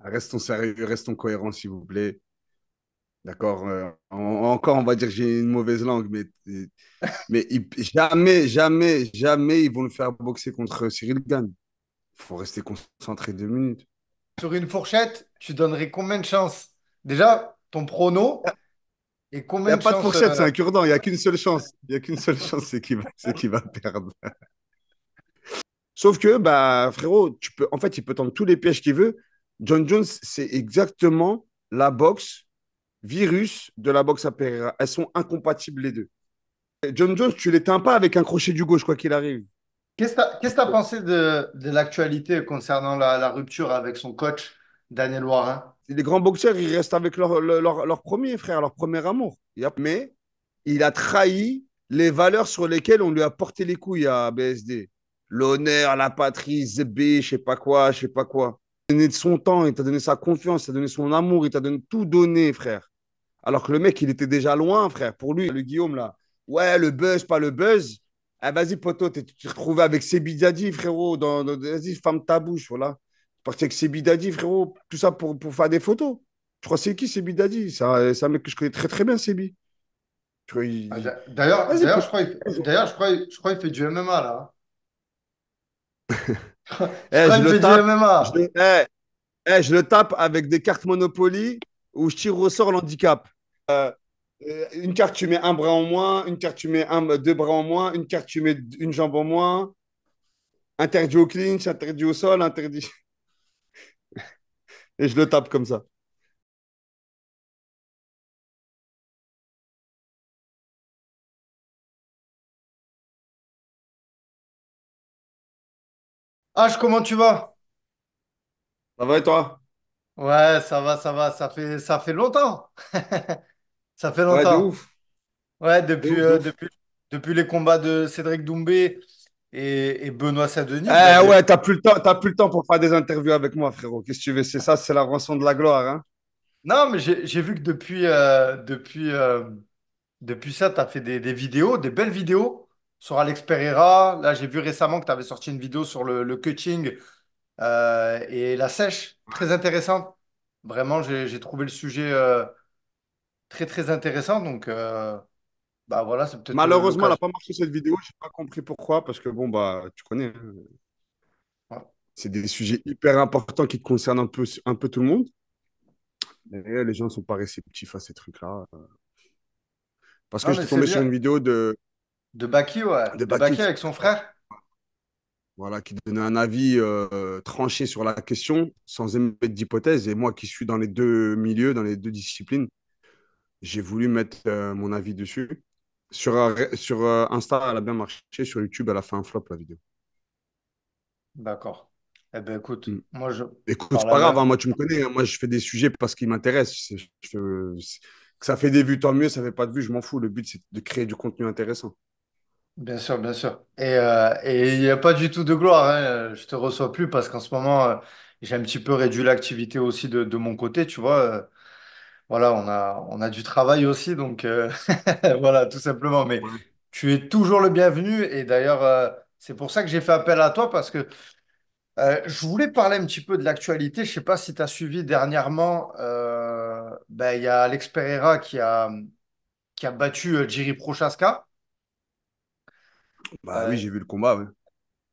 restons sérieux, restons cohérents, s'il vous plaît. D'accord. Encore, on va dire que j'ai une mauvaise langue, jamais, jamais, jamais ils vont le faire boxer contre Cyril Gane. Il faut rester concentré 2 minutes. Sur une fourchette, tu donnerais combien de chances? Déjà, ton prono et Il n'y combien a de pas de chances fourchette, c'est un cure-dent. Il n'y a qu'une seule chance. Il n'y a qu'une seule chance, c'est qu'il va perdre. Sauf que, bah, frérot, en fait, il peut tendre tous les pièges qu'il veut. John Jones, c'est exactement la boxe virus de la boxe à Pereira. Elles sont incompatibles les deux. John Jones, tu l'éteins pas avec un crochet du gauche, quoi qu'il arrive. qu'est-ce que tu as pensé de l'actualité concernant la rupture avec son coach, Daniel Warin? Les grands boxeurs, ils restent avec leur premier frère, leur premier amour. Mais il a trahi les valeurs sur lesquelles on lui a porté les couilles à BSD. L'honneur, la patrie, Zébé, je sais pas quoi, je sais pas quoi. Il t'a donné de son temps, il t'a donné sa confiance, il t'a donné son amour, il t'a donné tout donné, frère. Alors que le mec, il était déjà loin, frère. Pour lui, le Guillaume, là, ouais, le buzz, pas le buzz. Ah, vas-y, poto, tu t'es retrouvé avec Sebi Daddy, frérot. Vas-y, ferme ta bouche, voilà. Parti avec Sebi Daddy, frérot. Tout ça pour faire des photos. Tu crois c'est qui, Sebi Daddy? C'est un mec que je connais très, très bien, Sebi. Tu vois, Ah, D'ailleurs, Vas-y, d'ailleurs, poto. je crois qu'il fait du MMA là. Je Eh, crois je qu'il le fait du tape. Je MMA. le, eh, je le tape avec des cartes Monopoly où je tire au sort l'handicap. Une carte, tu mets un bras en moins. Une carte, tu mets deux bras en moins. Une carte, tu mets une jambe en moins. Interdit au clinch, interdit au sol, interdit. Et je le tape comme ça. H, comment tu vas? Ça va et toi? Ouais, ça va, ça fait longtemps. Ça fait Ouais, de longtemps. ouf. Ouais, De ouf, de ouf. depuis les combats de Cédric Doumbé et Benoît Saint-Denis, ben Eh j'ai... ouais, t'as plus le temps pour faire des interviews avec moi, frérot. Qu'est-ce que tu veux? C'est ça, c'est la rançon de la gloire, hein? Non, mais j'ai vu que depuis ça, tu as fait des vidéos, des belles vidéos sur Alex Pereira. Là, j'ai vu récemment que tu avais sorti une vidéo sur le cutting et la sèche. Très intéressante. Vraiment, j'ai trouvé le sujet très, très intéressant. Donc, bah voilà, c'est peut-être Malheureusement, elle n'a l'occasion. pas marché cette vidéo. Je n'ai pas compris pourquoi. Parce que bon, bah, tu connais, hein, Ouais. c'est des sujets hyper importants qui te concernent un peu tout le monde. Et les gens ne sont pas réceptifs à ces trucs-là. Parce que Non, mais j'étais c'est tombé sur bien. une vidéo De Baki, ouais. de De Baki Bakit, avec son frère. voilà, qui donnait un avis tranché sur la question, sans émettre d'hypothèse. Et moi qui suis dans les deux milieux, dans les deux disciplines, j'ai voulu mettre mon avis dessus. Sur Insta, elle a bien marché. Sur YouTube, elle a fait un flop, la vidéo. D'accord. Eh ben écoute, Mm. moi je Écoute, par c'est la pas grave, hein, même. moi, tu me connais, hein, moi, je fais des sujets parce qu'ils m'intéressent. Que ça fait des vues, tant mieux. Ça fait pas de vues, je m'en fous. Le but, c'est de créer du contenu intéressant. Bien sûr, bien sûr. Et il n'y a pas du tout de gloire, hein. Je te reçois plus parce qu'en ce moment, j'ai un petit peu réduit l'activité aussi de mon côté, tu vois. Voilà, on a du travail aussi, donc voilà, tout simplement. Mais Ouais. tu es toujours le bienvenu. Et d'ailleurs, c'est pour ça que j'ai fait appel à toi parce que je voulais parler un petit peu de l'actualité. Je sais pas si tu as suivi dernièrement, ben, il y a Alex Pereira qui a battu Jiri Prochazka. Bah oui, Euh, j'ai vu le combat, ouais.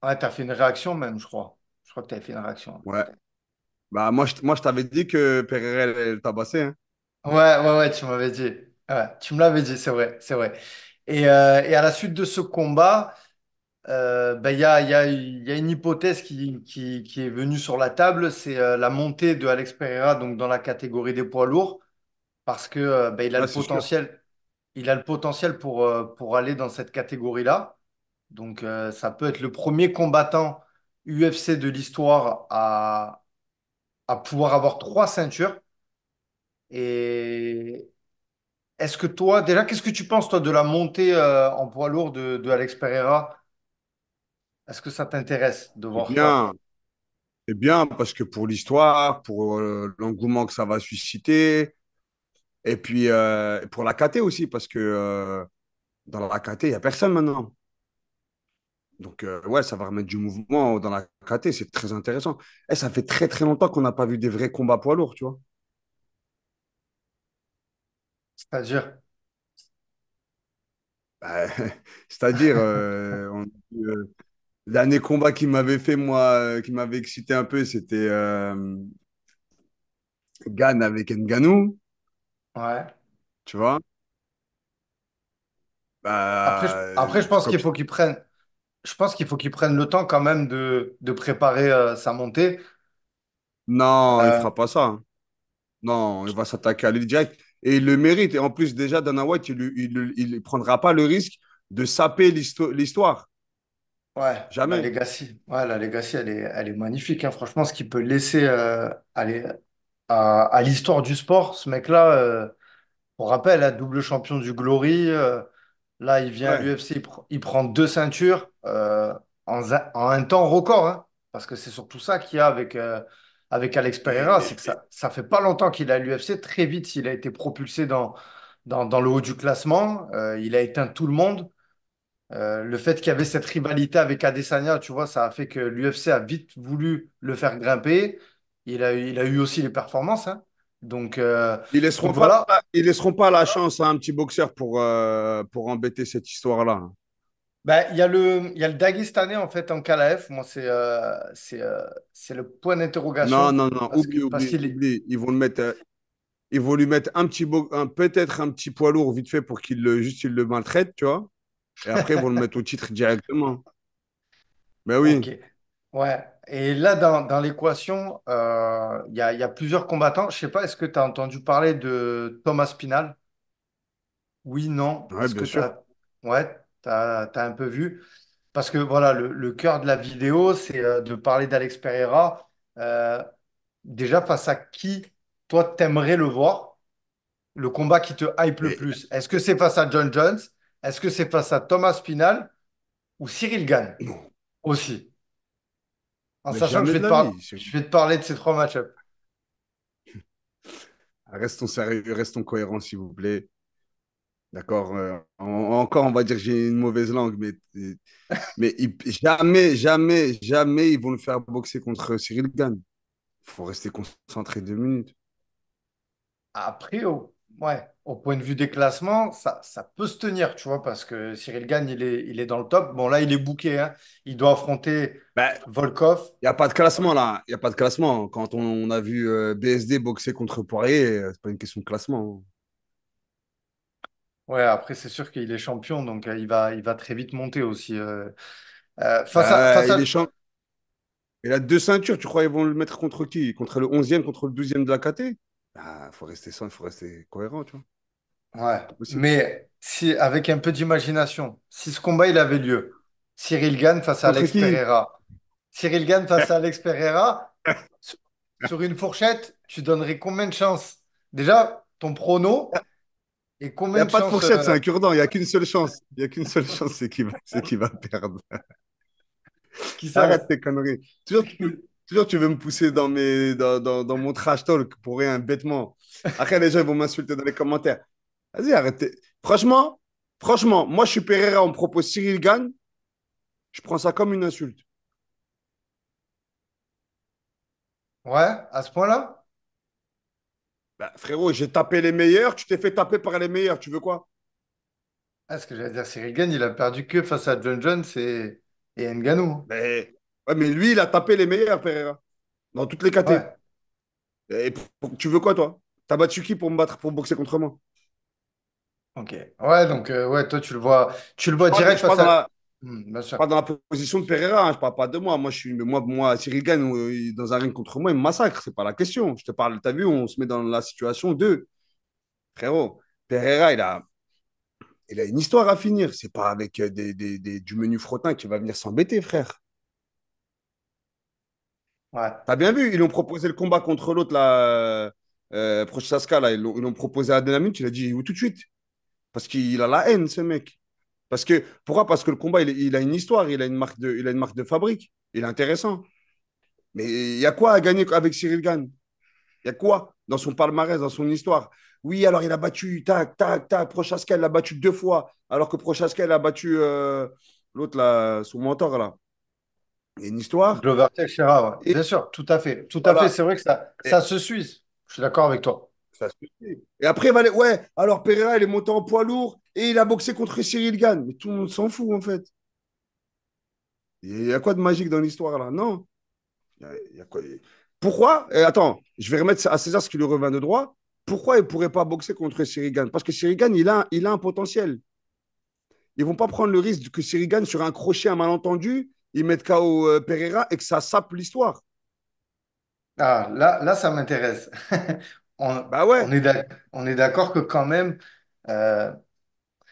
ouais, tu as fait une réaction même, je crois. Je crois que tu as fait une réaction. Ouais. Bah, moi, je t'avais dit que Pereira, elle tabassait, hein. Ouais, ouais, ouais, tu m'avais dit. Ouais, tu me l'avais dit, c'est vrai, c'est vrai. Et à la suite de ce combat, ben, il y a une hypothèse qui est venue sur la table, c'est la montée de Alex Pereira donc dans la catégorie des poids lourds, parce que ben, Ouais, c'est sûr. il a le potentiel pour aller dans cette catégorie-là. Donc ça peut être le premier combattant UFC de l'histoire à pouvoir avoir trois ceintures. Et est-ce que toi, déjà, qu'est-ce que tu penses, toi, de la montée en poids lourd de Alex Pereira? Est-ce que ça t'intéresse de C'est voir ça? bien. C'est bien parce que pour l'histoire, pour l'engouement que ça va susciter, et puis pour la KT aussi, parce que dans la KT, il n'y a personne maintenant. Donc, ouais, ça va remettre du mouvement dans la KT, c'est très intéressant. Eh, ça fait très très longtemps qu'on n'a pas vu des vrais combats poids lourds, tu vois. C'est-à-dire, Bah, c'est-à-dire, le dernier combat qui m'avait fait, moi, qui m'avait excité un peu, c'était Gann avec Ngannou, ouais. tu vois. Après, je pense Comme qu'il faut qu'ils prennent, je pense qu'il faut qu'ils prennent le temps quand même de préparer sa montée. non, il Euh, fera pas ça, hein. Non, il va s'attaquer à lui direct. Et il le mérite. Et en plus, déjà, Dana White, il prendra pas le risque de saper l'histoire. ouais, Jamais. la Legacy, elle est magnifique, hein. Franchement, ce qu'il peut laisser aller à l'histoire du sport, ce mec-là, pour rappel, hein, double champion du Glory. Là, il vient à Ouais. l'UFC, il prend deux ceintures en un temps record, hein. Parce que c'est surtout ça qu'il y a avec Alex Pereira, c'est que ça fait pas longtemps qu'il est à l'UFC. Très vite, il a été propulsé dans le haut du classement. Il a éteint tout le monde. Le fait qu'il y avait cette rivalité avec Adesanya, tu vois, ça a fait que l'UFC a vite voulu le faire grimper. Il a eu aussi les performances, hein. Donc, euh, Ils donc laisseront pas, voilà. ils laisseront pas la chance à un petit boxeur pour embêter cette histoire-là. Ben, il y a le Daguestanais en fait en KLF. Moi, c'est le point Non, d'interrogation non, non, parce que oublie, parce oublie, qu'il est. oublie. Ils vont lui mettre peut-être un petit poids lourd vite fait pour juste il le maltraite, tu vois. Et après, ils vont le mettre au titre directement. Mais Ok. oui, Ouais. Et là, dans l'équation, il y a plusieurs combattants. Je sais pas, est-ce que tu as entendu parler de Thomas Pinal? Oui, non. ouais, Est-ce bien que tu sûr. as. Ouais, t'as un peu vu. Parce que voilà, le cœur de la vidéo, c'est de parler d'Alex Pereira. Euh, Déjà, face à qui, toi, t'aimerais le voir? Le combat qui te hype le Et plus? Est-ce que c'est face à John Jones? Est-ce que c'est face à Thomas Pinal ou Cyril Gane non, aussi? En mais sachant que je jamais vais de te la parler, vie. je vais te parler de ces trois match-ups. Restons sérieux, restons cohérents, s'il vous plaît. D'accord. Encore, on va dire que j'ai une mauvaise langue, mais jamais, jamais, jamais ils vont le faire boxer contre Cyril Gane. Il faut rester concentré 2 minutes. Après, au point de vue des classements, ça peut se tenir, tu vois, parce que Cyril Gane, il est dans le top. Bon, là, il est booké, hein. Il doit affronter Ben, Volkov. il n'y a pas de classement là. Il n'y a pas de classement. Quand on a vu BSD boxer contre Poirier, c'est pas une question de classement. Ouais, après, c'est sûr qu'il est champion, donc il va très vite monter aussi. Face à, Ben, face à... il a 2 ceintures. Tu crois qu'ils vont le mettre contre qui? Contre le 11e, contre le 12e de la KT? Il faut rester ça, il faut rester cohérent, tu vois. Ouais, C'est pas possible. mais si, avec un peu d'imagination, si ce combat il avait lieu, Cyril Gane face à Contre Alex qui? Pereira, Cyril Gane face à Alex Pereira, sur, sur une fourchette, tu donnerais combien de chances? Déjà, ton prono et Il n'y combien a de pas de chances fourchette, c'est un cure-dent. Il n'y a qu'une seule chance. Il n'y a qu'une seule chance, c'est qu'il va perdre. qui ça? Arrête tes conneries. Toujours, tu veux me pousser dans mon trash talk pour rien, bêtement. Après, les gens ils vont m'insulter dans les commentaires. Vas-y, arrête. Franchement, franchement, moi, je suis Pereira, on me propose Cyril Gann, je prends ça comme une insulte. Ouais, à ce point-là? Bah, frérot, j'ai tapé les meilleurs, tu t'es fait taper par les meilleurs, tu veux quoi? Ah, ce que j'allais dire, Cyril Gane, il a perdu que face à John Jones et Ngannou. Ouais, mais lui, il a tapé les meilleurs, Pereira, dans toutes les KT. Ouais, Et tu veux quoi, toi? T'as battu qui pour me battre, pour boxer contre moi? ok. Ouais, donc, ouais, toi, tu le vois direct Je parle face dans à. la, Bien je sûr. parle dans la position de Pereira, hein, je parle pas de moi. Moi, Cyril Gann, dans un ring contre moi, il me massacre, c'est pas la question. Je te parle, t'as vu, on se met dans la situation de frérot. Pereira, il a une histoire à finir. C'est pas avec du menu frottin qui va venir s'embêter, frère. Ouais. T'as bien vu, ils ont proposé le combat contre l'autre, là, Prochaska, là, ils l'ont proposé à Dynamite, il a dit oui tout de suite. Parce qu'il a la haine, ce mec. Pourquoi? Parce que le combat, il a une histoire, il a une marque de fabrique. Il est intéressant. Mais il y a quoi à gagner avec Cyril Gann? Il y a quoi dans son palmarès, dans son histoire? Oui, alors il a battu, tac, tac, tac, Prochaska, il l'a battu 2 fois, alors que Prochaska, il a battu l'autre là, son mentor là. Il y a une histoire. Glover Teixeira, ouais. Et Bien sûr, tout à fait. Tout à fait, voilà. c'est vrai que Et, ça se suit. Je suis d'accord avec toi. ça se fait. Et après, ouais, alors Pereira, il est monté en poids lourd et il a boxé contre Cyril Gann. Mais tout le monde s'en fout, en fait. Il y a quoi de magique dans l'histoire là? Non. Il y a quoi... Pourquoi? Attends, je vais remettre à César ce qui lui revient de droit. Pourquoi il ne pourrait pas boxer contre Cyril Gann? Parce que Cyril Gann, il a un potentiel. Ils vont pas prendre le risque que Cyril Gann, sur un crochet, un malentendu, ils mettent KO Pereira et que ça sape l'histoire. Ah, là, ça m'intéresse. Bah ouais. On est d'accord que quand même, euh,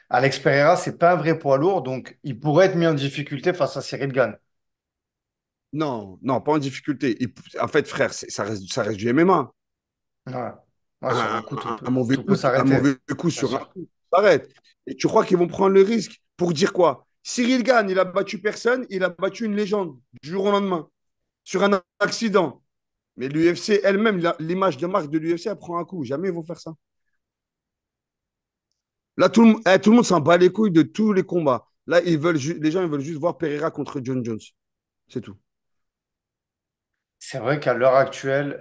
Alex Pereira, c'est pas un vrai poids lourd, donc il pourrait être mis en difficulté face à Cyril Gane. Non, non, pas en difficulté. En fait, frère, ça reste du MMA. Ouais. Ouais, sur Un, le coup, mauvais tout peut coup, un s'arrêter, mauvais coup bien sur un sûr. coup, ça s'arrête. Et tu crois qu'ils vont prendre le risque pour dire quoi? Cyril Gann, il a battu personne, il a battu une légende du jour au lendemain sur un accident. Mais l'UFC elle-même, l'image de marque de l'UFC, elle prend un coup. Jamais ils vont faire ça. Là, tout le monde s'en bat les couilles de tous les combats. Là, les gens ils veulent juste voir Pereira contre John Jones. C'est tout. C'est vrai qu'à l'heure actuelle,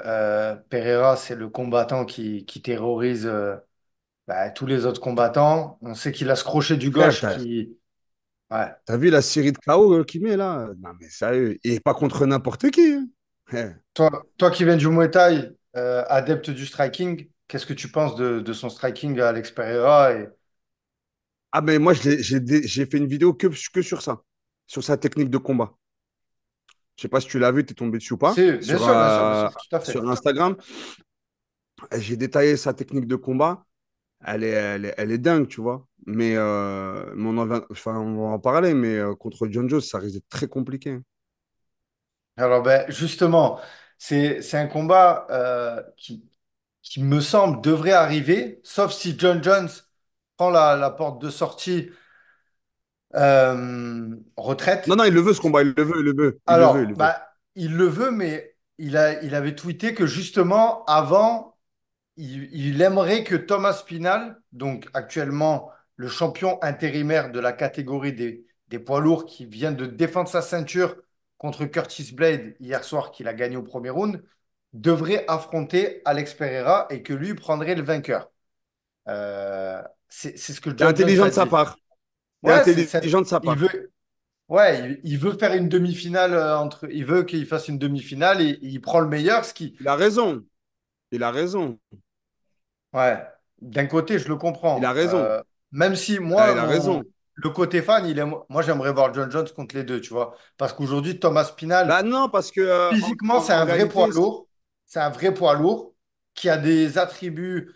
Pereira, c'est le combattant qui terrorise bah, tous les autres combattants. On sait qu'il a ce crochet du Frère, gauche qui... Ouais. t'as vu la série de KO qu'il met là? Non, mais sérieux. Et pas contre n'importe qui, hein. Eh. Toi qui viens du Muay Thai, adepte du striking, qu'est-ce que tu penses de son striking à Alex Pereira et... Ah, mais moi, j'ai fait une vidéo que sur sa technique de combat. Je sais pas si tu l'as vu, tu es tombé dessus ou pas. Si, bien sûr, tout à fait. Sur Instagram, j'ai détaillé sa technique de combat. Elle est dingue, tu vois. Mais enfin, on va en parler, mais contre John Jones, ça risque d'être très compliqué. Alors, ben, justement, c'est un combat qui me semble devrait arriver, sauf si John Jones prend la porte de sortie Non, retraite. non, il le veut, ce combat, il le veut, il le veut, il le veut, il Alors, le veut. bah, il le veut, mais il avait tweeté que justement, avant, il aimerait que Thomas Spinal, donc actuellement le champion intérimaire de la catégorie des poids lourds, qui vient de défendre sa ceinture contre Curtis Blade hier soir, qu'il a gagné au premier round, devrait affronter Alex Pereira et que lui prendrait le vainqueur. C'est ce que C'est John Jones intelligent a de sa dit. part. C'est Ouais, intelligent de sa il part. veut, ouais, il veut faire une demi-finale entre. Il veut qu'il fasse une demi-finale et il prend le meilleur, ce qui, Il a raison. Il a raison. ouais, d'un côté, je le Il a comprends. raison. Même si Ah, moi, il a raison. le côté fan, moi, j'aimerais voir John Jones contre les deux, tu vois. Parce qu'aujourd'hui, Thomas Pinal, Bah non, parce que physiquement, c'est en un vrai poids réalité, lourd. C'est un vrai poids lourd qui a des attributs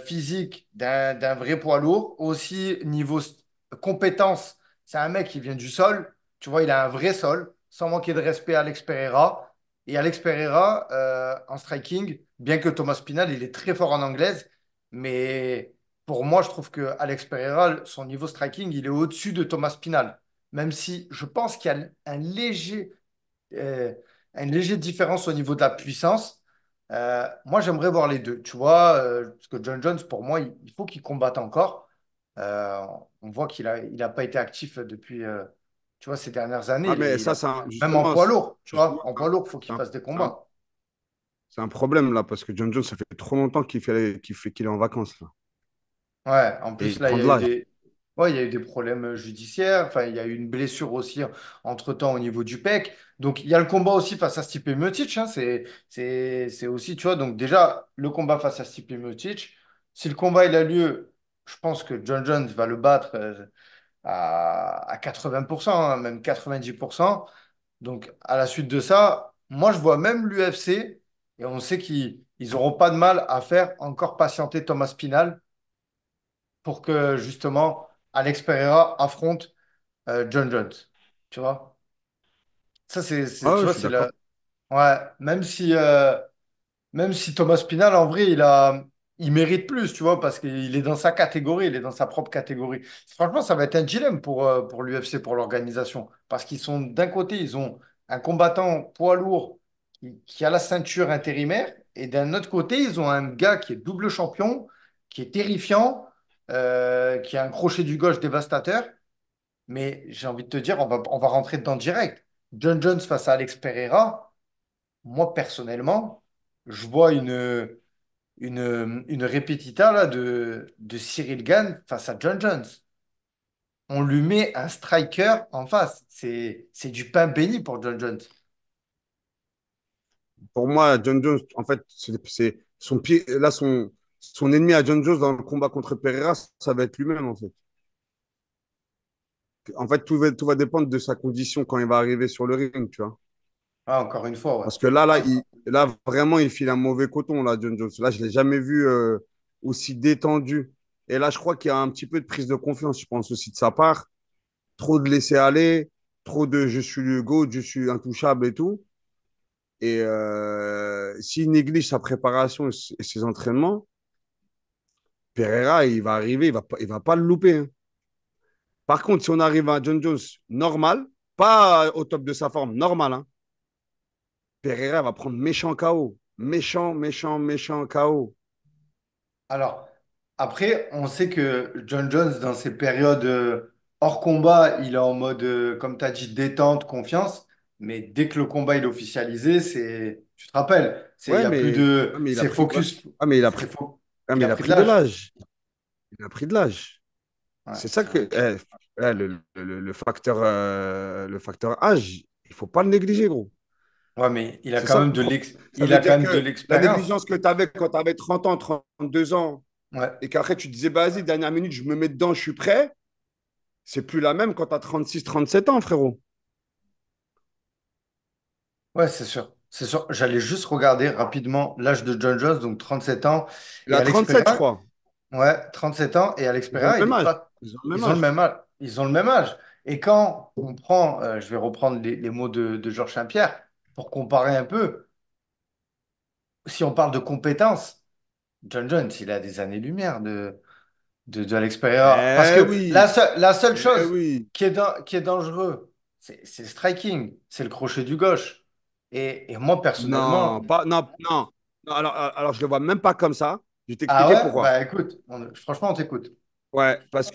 physiques d'un vrai poids lourd. Aussi, niveau compétence, c'est un mec qui vient du sol. Tu vois, il a un vrai sol, sans manquer de respect à Alex Pereira. Et Alex Pereira, en striking, bien que Thomas Pinal, il est très fort en anglaise, mais pour moi, je trouve que Alex Pereira, son niveau striking, il est au-dessus de Thomas Pinal. Même si je pense qu'il y a euh, une légère différence au niveau de la puissance. Moi, j'aimerais voir les deux, tu vois, parce que John Jones, pour moi, il faut qu'il combatte encore. Euh, on voit il a pas été actif depuis, tu vois, ces dernières années. ah mais ça, Même en poids lourd, tu vois, justement, en poids lourd, il faut qu'il c'est un, fasse des c'est un- combats. c'est un problème là, parce que John Jones, ça fait trop longtemps qu'il est en vacances là. Ouais, en Et plus, il là, prend de l'âge. il y a eu des problèmes judiciaires. Enfin, il y a eu une blessure aussi entre-temps au niveau du pec. Donc, il y a le combat aussi face à Stipe Miocic, hein. C'est aussi, tu vois, donc déjà, le combat face à Stipe Miocic. Si le combat il a lieu, je pense que John Jones va le battre à 80%, hein, même 90%. Donc, à la suite de ça, moi, je vois même l'UFC, et on sait qu'ils n'auront pas de mal à faire encore patienter Thomas Pinal pour que justement Alex Pereira affronte John Jones. Tu vois? Ça, Ah tu ouais, je vois, suis c'est la. d'accord. Ouais, même si Thomas Spinal, en vrai, il mérite plus, tu vois, parce qu'il est dans sa catégorie, il est dans sa propre catégorie. Franchement, ça va être un dilemme pour l'UFC, pour l'organisation. Parce qu'ils sont, d'un côté, ils ont un combattant poids lourd qui a la ceinture intérimaire, et d'un autre côté, ils ont un gars qui est double champion, qui est terrifiant, qui a un crochet du gauche dévastateur. Mais j'ai envie de te dire, on va rentrer dedans direct. John Jones face à Alex Pereira, moi personnellement, je vois une répétita là, de Cyril Gane face à John Jones. On lui met un striker en face. C'est du pain béni pour John Jones. Pour moi, John Jones, en fait, c'est son pied, là, son ennemi à John Jones dans le combat contre Pereira, ça va être lui-même, en fait. En fait, tout va dépendre de sa condition quand il va arriver sur le ring, tu vois. Ah, encore une fois, ouais. Parce que là, vraiment, il file un mauvais coton, là, John Jones. Là, je ne l'ai jamais vu aussi détendu. Et là, je crois qu'il y a un petit peu de prise de confiance, je pense aussi de sa part. Trop de laisser aller, trop de je suis le GOAT, je suis intouchable et tout. Et s'il néglige sa préparation et ses entraînements, Pereira, il va arriver, il va pas le louper, hein. Par contre, si on arrive à un John Jones normal, pas au top de sa forme, normal, hein, Pereira va prendre méchant KO. Méchant, méchant, méchant KO. Alors, après, on sait que John Jones, dans ses périodes hors combat, il est en mode, comme tu as dit, détente, confiance. Mais dès que le combat il est officialisé, tu te rappelles, il y Ouais, a plus ouais, de, mais il a c'est pris, ouais, focus, ouais, mais il a c'est pris, fo- ouais, il mais a il a pris de pris de l'âge. l'âge. Il a pris de l'âge. Ouais, C'est ça c'est que vrai que. le facteur âge, il faut pas le négliger, gros. Ouais, mais C'est ça le problème. Ça il veut a quand dire même de que la l'expérience. négligence que tu avais quand tu avais 30 ans, 32 ans, Ouais. et qu'après tu te disais, bah, vas-y, dernière minute, je me mets dedans, je suis prêt, c'est plus la même quand tu as 36, 37 ans, frérot. Ouais, c'est sûr. C'est sûr. J'allais juste regarder rapidement l'âge de John Jones, donc 37 ans. Il Et a Alex 37, je Pereira, crois. ouais, 37 ans. Et Alex Ils ont le Pereira, il même est âge. pas. Ils ont le même Ils ont le âge. même âge. Ils ont le même âge. Et quand on prend, je vais reprendre les mots de Georges Saint-Pierre, pour comparer un peu, si on parle de compétences, John Jones, il a des années-lumière de Alex Pereira. Parce Eh que oui, la seule eh chose oui. qui est dangereux, c'est le striking, c'est le crochet du gauche. Et moi, personnellement, Non, pas, non, non. Non, alors, je le vois même pas comme ça. Je vais ah t'expliquer ouais, pourquoi. bah écoute, franchement, on t'écoute. Ouais, parce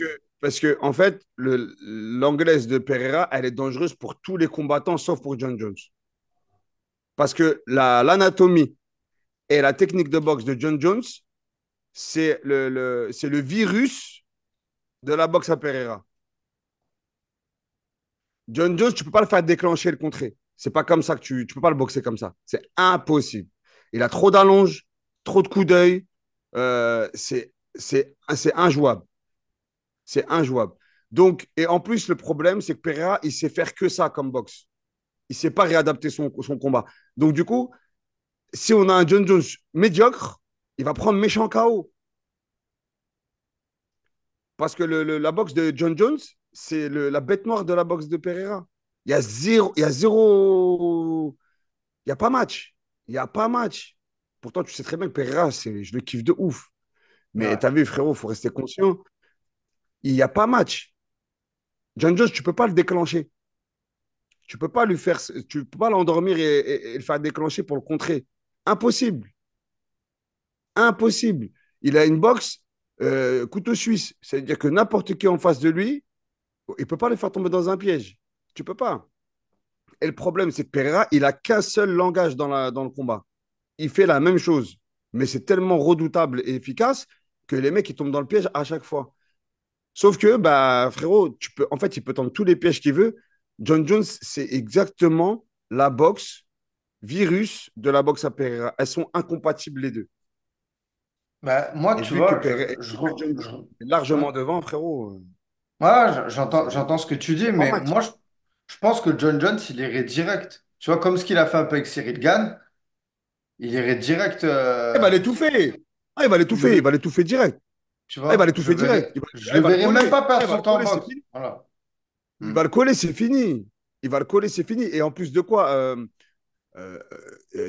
que en fait, l'anglaise de Pereira, elle est dangereuse pour tous les combattants, sauf pour John Jones. Parce que l'anatomie et la technique de boxe de John Jones, c'est le virus de la boxe à Pereira. John Jones, tu peux pas le faire déclencher et le contrer. C'est pas comme ça que tu peux pas le boxer comme ça. C'est impossible. Il a trop d'allonges, trop de coups d'œil. C'est injouable. C'est injouable. Donc, et en plus, le problème, c'est que Pereira, il sait faire que ça comme boxe. Il sait pas réadapter son combat. Donc, du coup, si on a un John Jones médiocre, il va prendre méchant KO. Parce que la boxe de John Jones, c'est la bête noire de la boxe de Pereira. Il y a pas match. Il n'y a pas match. Pourtant, tu sais très bien que Pereira, je le kiffe de ouf. Mais Ouais. tu as vu, frérot, il faut rester conscient. Il n'y a pas match. John Jones, tu ne peux pas le déclencher. Tu peux pas l'endormir et le faire déclencher pour le contrer. Impossible. Impossible. Il a une boxe couteau suisse. C'est-à-dire que n'importe qui en face de lui, il ne peut pas le faire tomber dans un piège. Tu peux pas. Et le problème, c'est que Pereira, il a qu'un seul langage dans le combat. Il fait la même chose. Mais c'est tellement redoutable et efficace que les mecs, ils tombent dans le piège à chaque fois. Sauf que, bah, frérot, en fait, il peut tendre tous les pièges qu'il veut. John Jones, c'est exactement la boxe virus de la boxe à Pereira. Elles sont incompatibles les deux. Bah, moi, Et tu vu que, vois, Pereira, vu que John Jones est largement ouais. devant, frérot, Voilà, c'est j'entends ce que tu dis, pas mais match. moi, je pense que John Jones, il irait direct. Tu vois, comme ce qu'il a fait un peu avec Cyril Gann, il irait direct. Il va l'étouffer. Ah, il va l'étouffer. Il va Je, l'étouffer direct. tu Ah, il va vois, l'étouffer direct. je Il le va le verrais même coller. pas Ah, perdre il va son le temps en coller, c'est boxe. fini. Voilà. Il Hmm. va le coller, c'est fini. Il va le coller, c'est fini. Et en plus de quoi, euh,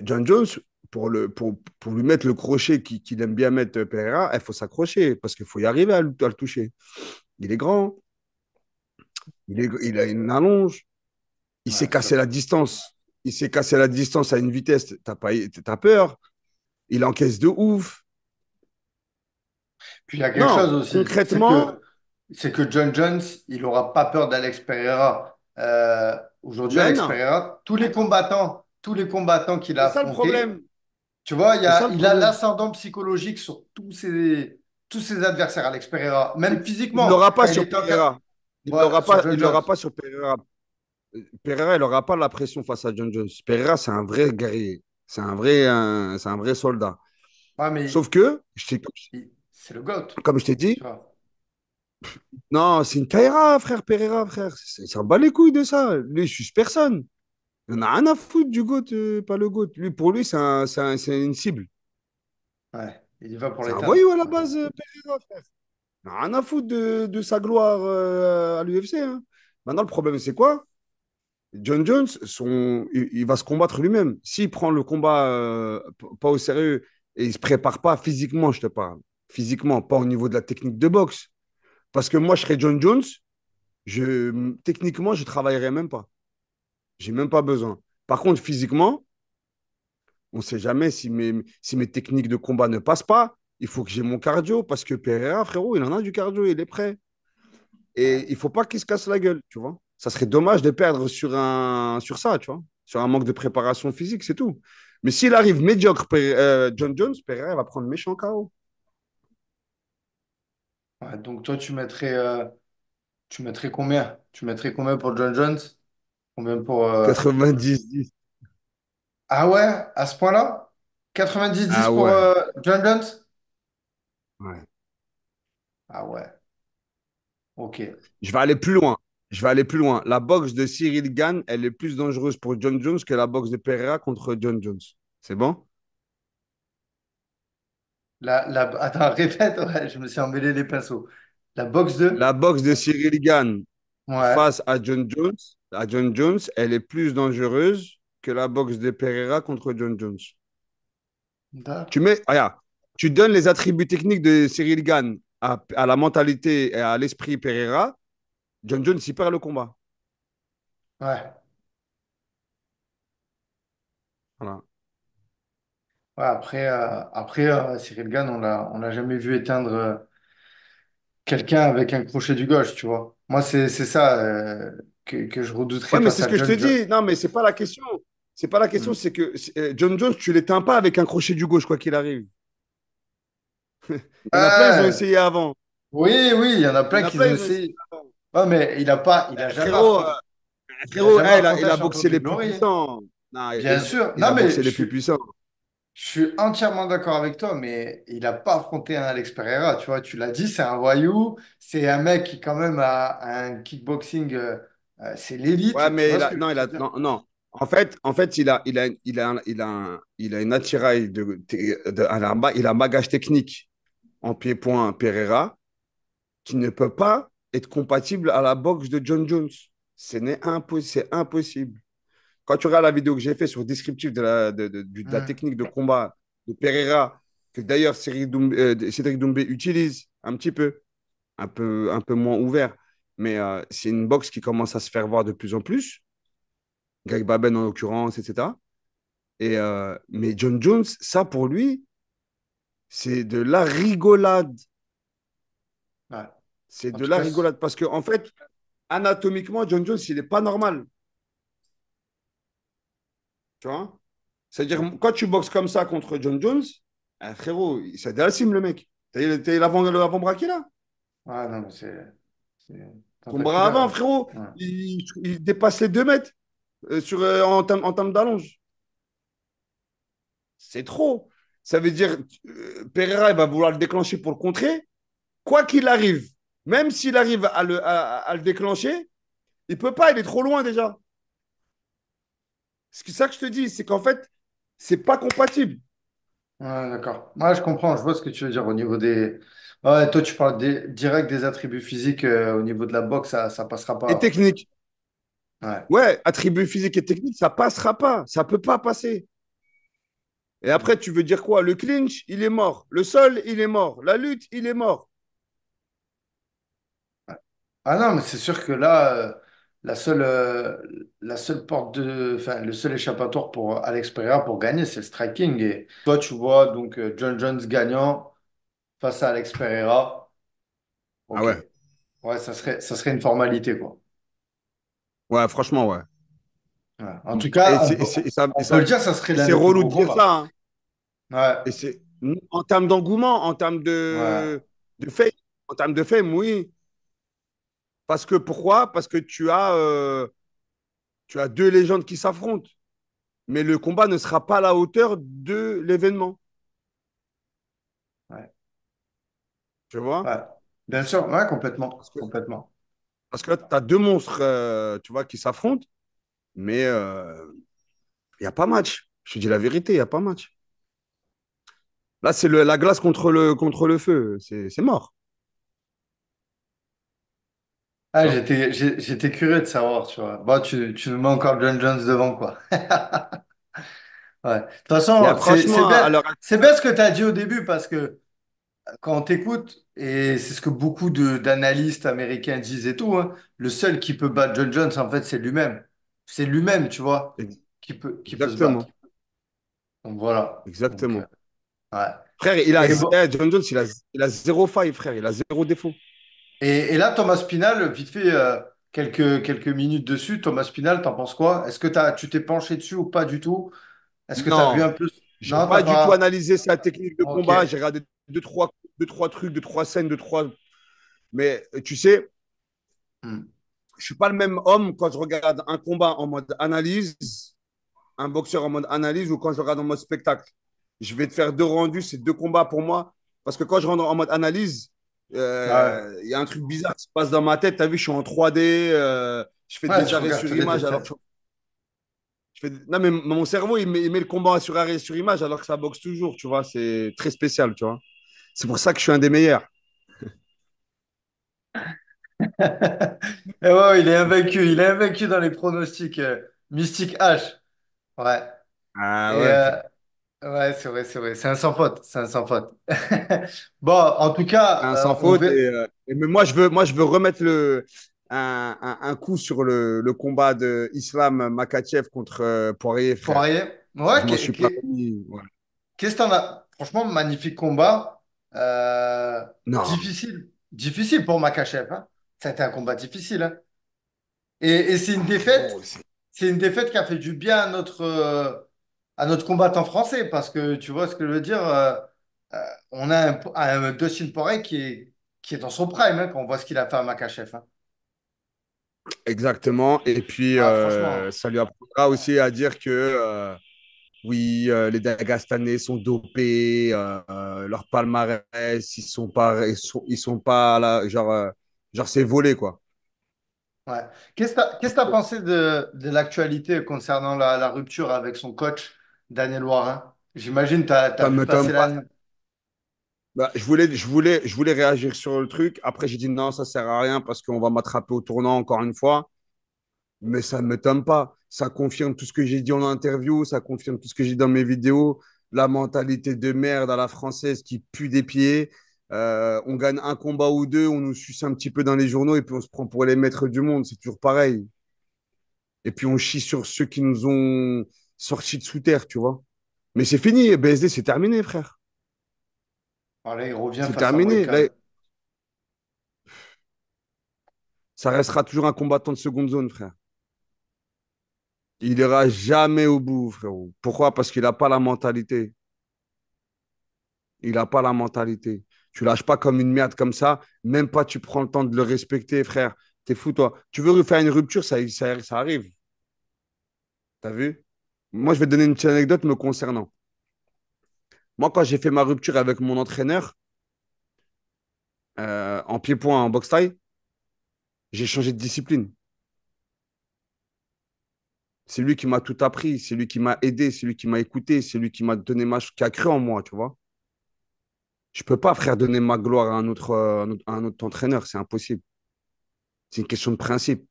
John Jones, pour lui mettre le crochet qu'il aime bien mettre Pereira, il faut s'accrocher parce qu'il faut y arriver à le toucher. Il est grand, il a une allonge, il s'est Ouais, cassé la distance. Il s'est cassé la distance à une vitesse, t'as peur. Il encaisse de ouf. puis il y a quelque chose Non, aussi, c'est concrètement, que c'est que John Jones, il aura pas peur d'Alex Pereira. Aujourd'hui, Mais Alex non, Pereira, tous les combattants qu'il a c'est ça le affrontés, problème. tu vois, C'est ça le il a problème. l'ascendant psychologique sur tous ses adversaires, Alex Pereira. Même Il ne physiquement, l'aura pas quand il sur était en cas. Pereira. Voilà, sur John Il Jones. l'aura pas sur Pereira. Pereira, il n'aura pas la pression face à John Jones. Pereira, c'est un vrai guerrier. C'est un vrai soldat. Ouais, Sauf que, c'est le GOAT, comme je t'ai tu dit, vois. non, c'est une Kaira, frère, Pereira, frère. Ça bat les couilles de ça. Lui, il suce personne. Il n'en a rien à foutre du GOAT, pas le GOAT. Lui, pour lui, c'est une cible. Ouais, il y va pour C'est un l'éteindre. voyou à la base, Pereira, frère. Il n'a rien à foutre de sa gloire à l'UFC, hein. Maintenant, le problème, c'est quoi? John Jones, il va se combattre lui-même. S'il prend le combat pas au sérieux et il ne se prépare pas physiquement, je te parle. Physiquement, pas au niveau de la technique de boxe. Parce que moi, je serais John Jones, techniquement, je ne travaillerais même pas. J'ai même pas besoin. Par contre, physiquement, on ne sait jamais si mes techniques de combat ne passent pas. Il faut que j'ai mon cardio parce que Pereira, frérot, il en a du cardio, il est prêt. Et Ouais. il faut pas qu'il se casse la gueule, tu vois. Ça serait dommage de perdre sur ça, tu vois. Sur un manque de préparation physique, c'est tout. Mais s'il arrive médiocre, John Jones, Pereira va prendre méchant KO. Ouais, donc toi, tu mettrais combien? Tu mettrais combien pour John Jones? Combien pour... 90-10. Ah ouais, à ce point-là? 90-10 Ah pour ouais. John Jones? Ouais. Ah ouais, ok. Je vais aller plus loin. Je vais aller plus loin. La boxe de Cyril Gane, elle est plus dangereuse pour John Jones que la boxe de Pereira contre John Jones. C'est bon? Attends, répète, ouais, je me suis emmêlé les pinceaux. La boxe de? La boxe de Cyril Gane Ouais, face à John Jones, elle est plus dangereuse que la boxe de Pereira contre John Jones. d'accord. Tu mets, regarde, tu donnes les attributs techniques de Cyril Gane à la mentalité et à l'esprit Pereira, John Jones, il perd le combat. Ouais. Voilà. Ouais, après Cyril Gane, on l'a jamais vu éteindre quelqu'un avec un crochet du gauche, tu vois. Moi, c'est ça que je redouterais Ouais, mais face c'est ce à que je te John Jones. dis. Non, mais c'est pas la question. C'est pas la question, c'est que John Jones, tu l'éteins pas avec un crochet du gauche, quoi qu'il arrive. Il y en a plein, ils ont Ouais. essayé avant. Oui, oui, il y en a Il y plein en a qui ont plein, ils ont essayé essayé. avant. Ouais, mais Frérot, il a frérot, jamais affronté il un a champion boxé du les plus Glory. puissants. Non, Bien sûr. il Non, a mais boxé les plus puissants. je suis entièrement d'accord avec toi, mais il n'a pas affronté un Alex Pereira. Tu vois, tu l'as dit, c'est un voyou. C'est un mec qui, quand même, a un kickboxing. C'est Ouais, l'élite. Tu mais vois ce que je non, veux dire? non, non. En fait, il a une attirail il a un bagage technique en pied-point Pereira qui ne peut pas être compatible à la boxe de John Jones. C'est impossible. Quand tu regardes la vidéo que j'ai faite sur le descriptif de la Hmm. technique de combat de Pereira, que d'ailleurs Cédric Doumbé utilise un peu moins ouvert, mais c'est une boxe qui commence à se faire voir de plus en plus. Greg Baben en l'occurrence, etc. Mais John Jones, ça pour lui, c'est de la rigolade. Ouais. C'est En de tout la cas, rigolade. Parce qu'en fait, anatomiquement, John Jones, il n'est pas normal. Tu vois? C'est-à-dire, quand tu boxes comme ça contre John Jones, frérot, c'est Dalsim le mec. T'as l'avant-bras qui est là. non, mais c'est Ton bras avant, tentaculaire. frérot, Ouais. il dépasse les 2 mètres en termes d'allonge. C'est trop. Ça veut dire, Pereira, il va vouloir le déclencher pour le contrer. Quoi qu'il arrive, même s'il arrive à le déclencher, il peut pas, il est trop loin déjà. C'est ça que je te dis, c'est qu'en fait, c'est pas compatible. Ouais, d'accord. Moi, je comprends, je vois ce que tu veux dire au niveau des. Ouais, toi, tu parles direct des attributs physiques au niveau de la boxe, ça passera Et pas. technique. Ouais. Ouais, attributs physiques et techniques, ça passera pas. Ça peut pas passer. Et Mm. après, tu veux dire quoi? Le clinch, il est mort. Le sol, il est mort. La lutte, il est mort. Ouais. Ah non, mais c'est sûr que là, la seule enfin, le seul échappatoire pour Alex Pereira pour gagner, c'est le striking. Et toi, tu vois donc John Jones gagnant face à Alex Pereira. Ah Ok. ouais. Ouais, ça serait une formalité, quoi. Ouais, franchement, ouais. Ouais. En tout cas, on peut le dire, ça serait et l'un c'est des plus relou de gros dire combats. ça, hein. Et Ouais, c'est en termes d'engouement, en termes ouais, de fame, en termes de fame, oui. Parce que pourquoi? Parce que tu as deux légendes qui s'affrontent. Mais le combat ne sera pas à la hauteur de l'événement. ouais, Tu vois? ouais. Bien sûr, ouais, complètement, Parce que, complètement. parce que là, tu as deux monstres, tu vois, qui s'affrontent, mais il n'y a pas match. Je te dis la vérité, il n'y a pas match. Là, c'est la glace contre le feu. C'est mort. Tu Ah, vois? j'étais curieux de savoir, tu vois. Bon, tu nous mets encore John Jones devant, quoi. Ouais. De toute façon, Franchement, à l'heure c'est actuelle, bien ce que tu as dit au début, parce que quand on t'écoute, et c'est ce que beaucoup d'analystes américains disent et tout, hein, le seul qui peut battre John Jones, en fait, c'est lui-même. C'est lui-même, tu vois, qui peut se battre. exactement. Donc voilà. Donc, Exactement. ouais. Frère, Et, bon, John Jones, il a zéro faille, frère. Il a zéro défaut. et là, Thomas Spinal, vite fait, quelques minutes dessus. Thomas Spinal, t'en penses quoi? Est-ce que tu t'es penché dessus ou pas du tout? Est-ce que tu as vu un Non, peu? j'ai Non, t'as pas du tout pas. analysé sa technique de Ok. combat. J'ai regardé deux, trois trucs, deux, trois scènes, deux, trois. Mais tu sais, Hmm. je suis pas le même homme quand je regarde un combat en mode analyse, un boxeur en mode analyse ou quand je regarde en mode spectacle. Je vais te faire deux rendus, c'est deux combats pour moi. Parce que quand je rentre en mode analyse, Ouais. il y a un truc bizarre qui se passe dans ma tête. Tu as vu, je suis en 3D, je fais Ouais, des tu arrêts regardes sur tous les image. Alors détails. non, mais mon cerveau, il met le combat sur arrêt sur image alors que ça boxe toujours. Tu vois, c'est très spécial. Tu vois, c'est pour ça que je suis un des meilleurs. Et ouais, il est invaincu dans les pronostics. Mystique H. Ouais. Ah Et ouais, ouais, c'est vrai, c'est un sans faute, c'est un sans faute. Bon, en tout cas, un sans on faute. verra. Mais moi, je veux remettre un coup sur le combat de Islam Makhachev contre Poirier, frère. Poirier. Ouais, Je m'en suis pas remis. Ouais. qu'est-ce que t'en as? Franchement, magnifique combat. Non. Difficile. Difficile pour Makachev, hein. Ça a été un combat difficile, hein. Et c'est une Frérot, défaite. C'est une défaite qui a fait du bien à notre combattant français, parce que tu vois ce que je veux dire. On a un Dustin Poirier qui est dans son prime, hein, quand on voit ce qu'il a fait à Makachev, hein. exactement. Et puis, Ouais, franchement. ça lui apprendra aussi à dire que oui, les Dagestaniens sont dopés, leur palmarès, ils sont pas là, genre c'est volé, quoi. Ouais. Qu'est-ce que tu as pensé de l'actualité concernant la rupture avec son coach, Daniel Warin? J'imagine que tu as Ça vu me passer tombe la pas. news. Bah, je voulais réagir sur le truc. Après, j'ai dit non, ça sert à rien parce qu'on va m'attraper au tournant encore une fois. Mais ça ne m'étonne pas. Ça confirme tout ce que j'ai dit en interview, ça confirme tout ce que j'ai dit dans mes vidéos. La mentalité de merde à la française qui pue des pieds. On gagne un combat ou deux, on nous suce un petit peu dans les journaux et puis on se prend pour les maîtres du monde. C'est toujours pareil. Et puis on chie sur ceux qui nous ont sortis de sous terre, tu vois. Mais c'est fini, BSD, c'est terminé, frère. Alors là, il revient C'est face à terminé. Là, Moïcano. ça restera toujours un combattant de seconde zone, frère. Il ira jamais au bout, frérot. Pourquoi? Parce qu'il n'a pas la mentalité. Il n'a pas la mentalité. Tu lâches pas comme une merde comme ça. Même pas tu prends le temps de le respecter, frère. T'es fou, toi. Tu veux faire une rupture, ça arrive. T'as vu? Moi, je vais te donner une petite anecdote me concernant. Moi, quand j'ai fait ma rupture avec mon entraîneur en pied-point, en boxe taille, j'ai changé de discipline. C'est lui qui m'a tout appris, c'est lui qui m'a aidé, c'est lui qui m'a écouté, c'est lui qui m'a donné qui a cru en moi, tu vois. Je peux pas, frère, donner ma gloire à un autre entraîneur, c'est impossible. C'est une question de principe.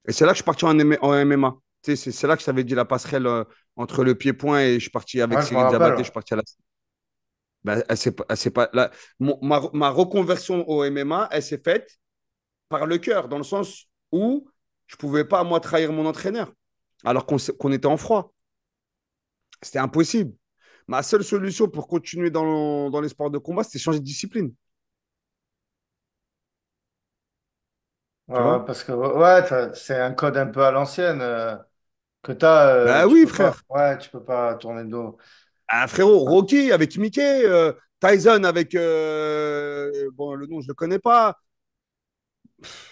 Et c'est là que je suis parti en MMA. Tu sais, c'est là que je t'avais dit la passerelle entre le pied-point et je suis parti avec Ouais, je me Cyril rappelle, Diabaté, je ouais. suis parti à la. Ben, elle s'est pas, ma reconversion au MMA, elle s'est faite par le cœur, dans le sens où je ne pouvais pas, moi, trahir mon entraîneur, alors qu'on était en froid. C'était impossible. Ma seule solution pour continuer dans les sports de combat, c'était changer de discipline. Ouais, tu ouais, vois? parce que ouais, c'est un code un peu à l'ancienne que tu as, Bah oui, frère. tu peux pas tourner le dos. Ah, frérot, Rocky avec Mickey, Tyson avec, bon, le nom, je le connais pas.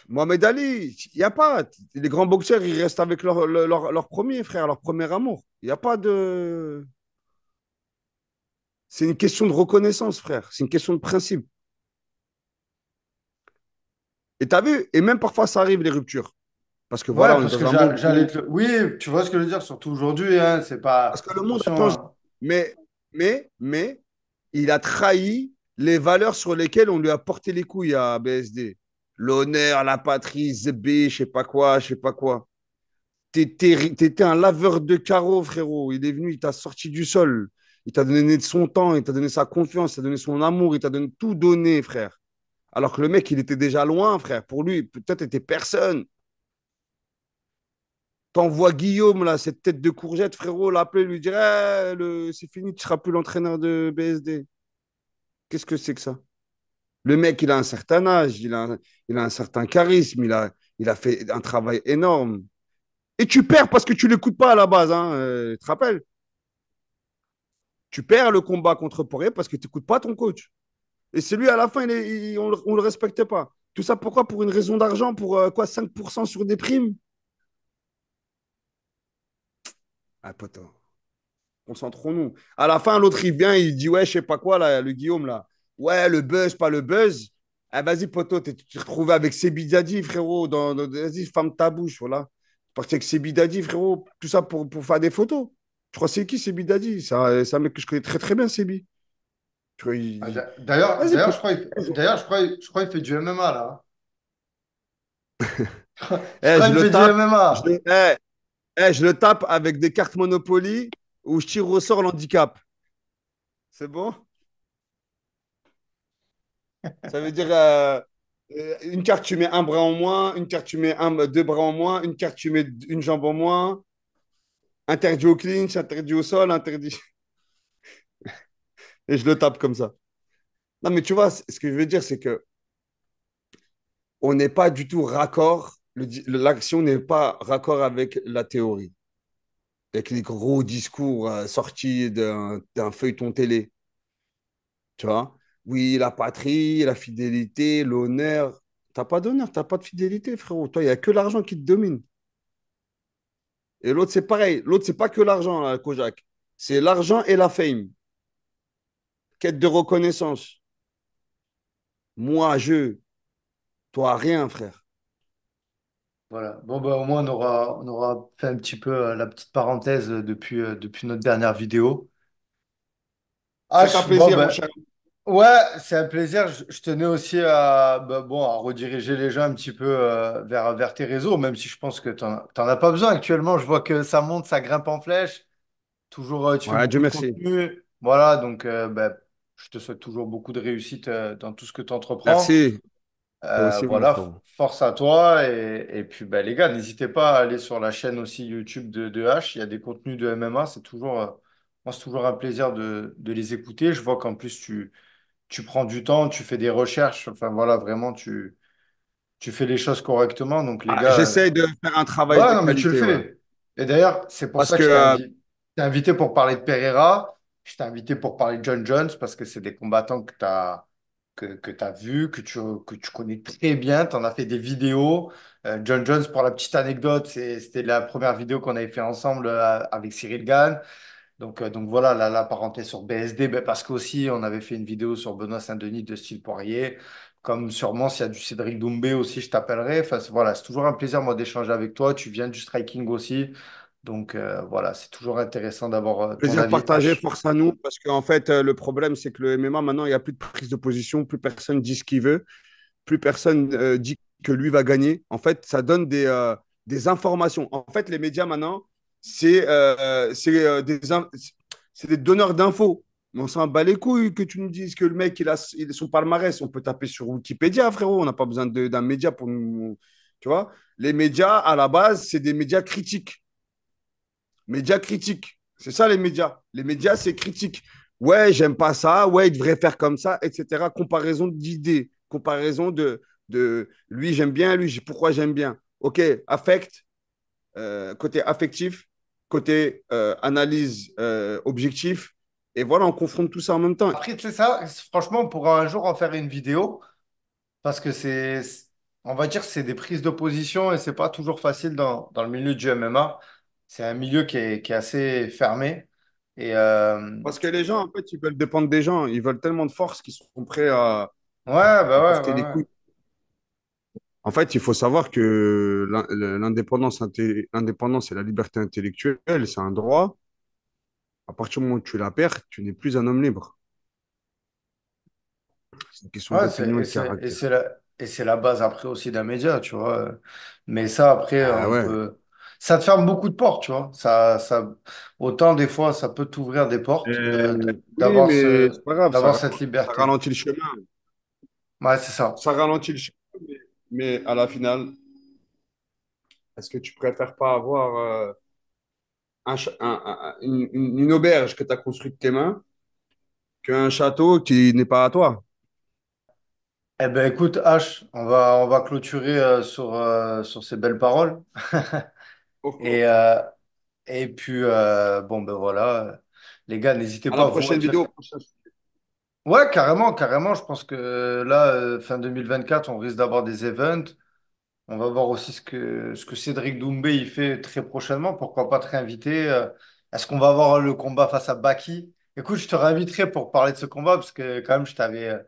Mohamed Ali, il n'y a pas. Les grands boxeurs, ils restent avec leur premier, frère, leur premier amour. Il n'y a pas de. C'est une question de reconnaissance, frère. C'est une question de principe. Et t'as vu? Et même parfois, ça arrive, les ruptures. Parce que voilà, Ouais, on est parce dans que un monde j'allais où. te... Oui, tu vois ce que je veux dire, surtout aujourd'hui, hein, c'est pas... Parce que le monde a Attention, changé. hein. Mais, mais, il a trahi les valeurs sur lesquelles on lui a porté les couilles à BSD. L'honneur, la patrie, ZB, je sais pas quoi, je sais pas quoi. T'étais un laveur de carreaux, frérot. Il est venu, il t'a sorti du sol. Il t'a donné de son temps, il t'a donné sa confiance, il t'a donné son amour, il t'a donné tout donné, frère. Alors que le mec, il était déjà loin, frère. Pour lui, peut-être était personne. T'envoies Guillaume, là, cette tête de courgette, frérot, l'appeler, lui dire eh, c'est fini, tu seras plus l'entraîneur de BSD. Qu'est-ce que c'est que ça? Le mec, il a un certain âge, il a un certain charisme, il a fait un travail énorme. Et tu perds parce que tu l'écoutes pas à la base, hein, tu te rappelles? Tu perds le combat contre Poirier parce que tu n'écoutes pas ton coach. Et c'est lui, à la fin, on ne le respectait pas. Tout ça pourquoi? Pour une raison d'argent, pour quoi, 5% sur des primes? Ah, poteau, concentrons-nous. À la fin, l'autre, il vient, il dit, ouais, je sais pas quoi, là, le Guillaume, là. Ouais, le buzz, pas le buzz. Ah, vas-y, poteau, tu t'es retrouvé avec Sebidadi, frérot. Vas-y, ferme ta bouche, voilà. Parti avec Sebidadi, frérot. Tout ça pour faire des photos. Je crois que c'est qui, Sebidadi? C'est un mec que je connais très, très bien, Sebi. Tu vois, Ah, D'ailleurs, vas-y, d'ailleurs, poteau. je crois qu'il fait du MMA, là. Je Eh, crois je qu'il le fait du tape. MMA. Je le tape avec des cartes Monopoly où je tire au sort l'handicap. C'est bon? Ça veut dire une carte, tu mets un bras en moins, une carte, tu mets deux bras en moins, une carte, tu mets une jambe en moins, interdit au clinch, interdit au sol, interdit. Et je le tape comme ça. Non, mais tu vois, ce que je veux dire, c'est que on n'est pas du tout raccord, l'action n'est pas raccord avec la théorie, avec les gros discours sortis d'un feuilleton télé. Tu vois? Oui, la patrie, la fidélité, l'honneur. T'as pas d'honneur, t'as pas de fidélité, frérot. Toi, il n'y a que l'argent qui te domine. Et l'autre, c'est pareil. L'autre, c'est pas que l'argent, là, Kojak. C'est l'argent et la fame. Quête de reconnaissance. Moi, toi, rien, frère. Voilà. Bon, bah, au moins, on aura fait un petit peu la petite parenthèse depuis notre dernière vidéo. C'est un Bon, plaisir, mon ben, cher. ouais, c'est un plaisir. Je tenais aussi à, bah, bon, à rediriger les gens un petit peu vers tes réseaux, même si je pense que t'en as pas besoin actuellement. Je vois que ça monte, ça grimpe en flèche. Toujours, tu fais Ouais, Dieu beaucoup de merci. contenu. Voilà, donc bah, je te souhaite toujours beaucoup de réussite dans tout ce que tu entreprends. Merci. Toi aussi, mon Voilà, frérot. force à toi. Et puis, bah, les gars, n'hésitez pas à aller sur la chaîne aussi YouTube de H. Il y a des contenus de MMA. C'est toujours, moi, c'est toujours un plaisir de les écouter. Je vois qu'en plus, tu prends du temps, tu fais des recherches. Enfin, voilà, vraiment, tu fais les choses correctement. Donc, les Ah, gars, j'essaye de faire un travail ouais, de non, mais tu le qualité, ouais. fais. Et d'ailleurs, c'est pour Parce ça que, que je t'ai invité pour parler de Pereira. Je t'ai invité pour parler de John Jones parce que c'est des combattants que tu vus, que tu connais très bien. Tu en as fait des vidéos. John Jones, pour la petite anecdote, c'était la première vidéo qu'on avait fait ensemble avec Cyril Gann. Donc voilà, la parenthèse sur BSD, ben parce qu'aussi, on avait fait une vidéo sur Benoît Saint-Denis de Style Poirier. Comme sûrement, s'il y a du Cédric Doumbé aussi, je t'appellerai. Enfin, voilà, c'est toujours un plaisir, moi, d'échanger avec toi. Tu viens du striking aussi. Donc voilà, c'est toujours intéressant d'avoir ton plaisir avis partagé, H. force à nous, parce qu'en fait, le problème, c'est que le MMA, maintenant, il n'y a plus de prise de position, plus personne dit ce qu'il veut, plus personne dit que lui va gagner. En fait, ça donne des informations. En fait, les médias, maintenant, c'est c'est des donneurs d'infos. Mais on s'en bat les couilles que tu nous dises que le mec, il a son palmarès. On peut taper sur Wikipédia, frérot. On n'a pas besoin d'un média pour nous. Tu vois? Les médias, à la base, c'est des médias critiques. Médias critiques. C'est ça les médias. Les médias, c'est critique. Ouais, j'aime pas ça. Ouais, il devrait faire comme ça, etc. Comparaison d'idées, comparaison de lui, j'aime bien, lui, pourquoi j'aime bien. OK, affect, côté affectif, côté analyse objectif. Et voilà, on confronte tout ça en même temps. Après, tu sais ça, franchement, on pourra un jour en faire une vidéo parce que on va dire, c'est des prises de position et c'est pas toujours facile dans le milieu du MMA. C'est un milieu qui est assez fermé. Et Parce que les gens, en fait, ils veulent dépendre des gens. Ils veulent tellement de force qu'ils sont prêts ouais, à bah ouais, porter ouais, les ouais. couilles. En fait, il faut savoir que l'indépendance et la liberté intellectuelle, c'est un droit. À partir du moment où tu la perds, tu n'es plus un homme libre. C'est une question Ouais, d'opinion et de caractère. et c'est la base après aussi d'un média, tu vois. Mais ça, après, Ah on ouais. peut. Ça te ferme beaucoup de portes, tu vois. Autant des fois, ça peut t'ouvrir des portes Oui, mais c'est pas grave, d'avoir cette ça liberté. ralentit le chemin. Ouais, c'est ça. Ça ralentit le chemin, mais à la finale, est-ce que tu préfères pas avoir une auberge que tu as construite de tes mains qu'un château qui n'est pas à toi? Eh ben écoute, H, on va clôturer sur ces belles paroles. Au Et, fond. euh, et puis, bon, ben voilà, les gars, n'hésitez À la pas, vous, à prochaine dire. vidéo. Ouais, carrément, carrément. Je pense que là, fin 2024, on risque d'avoir des events. On va voir aussi ce que Cédric Doumbé il fait très prochainement. Pourquoi pas te réinviter? Est-ce qu'on va avoir le combat face à Baki? Écoute, je te réinviterai pour parler de ce combat parce que quand même, je t'avais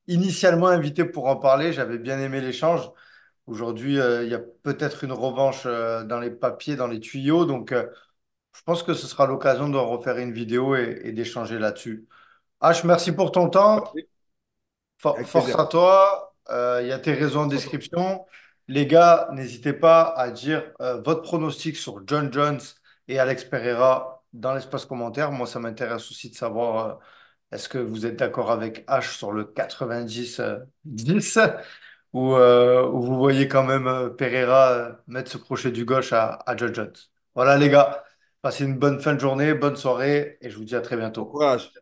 initialement invité pour en parler. J'avais bien aimé l'échange. Aujourd'hui, il y a peut-être une revanche dans les papiers, dans les tuyaux. Donc, je pense que ce sera l'occasion de refaire une vidéo et d'échanger là-dessus. H, merci pour ton temps. Vas-y, avec Force plaisir. à toi. Il y a tes réseaux en Force à toi. description. Les gars, n'hésitez pas à dire votre pronostic sur John Jones et Alex Pereira dans l'espace commentaire. Moi, ça m'intéresse aussi de savoir est-ce que vous êtes d'accord avec H sur le 90-10 ou vous voyez quand même Pereira mettre ce crochet du gauche à John Jones. Voilà, les gars. Passez une bonne fin de journée, bonne soirée et je vous dis à très Bon bientôt. courage.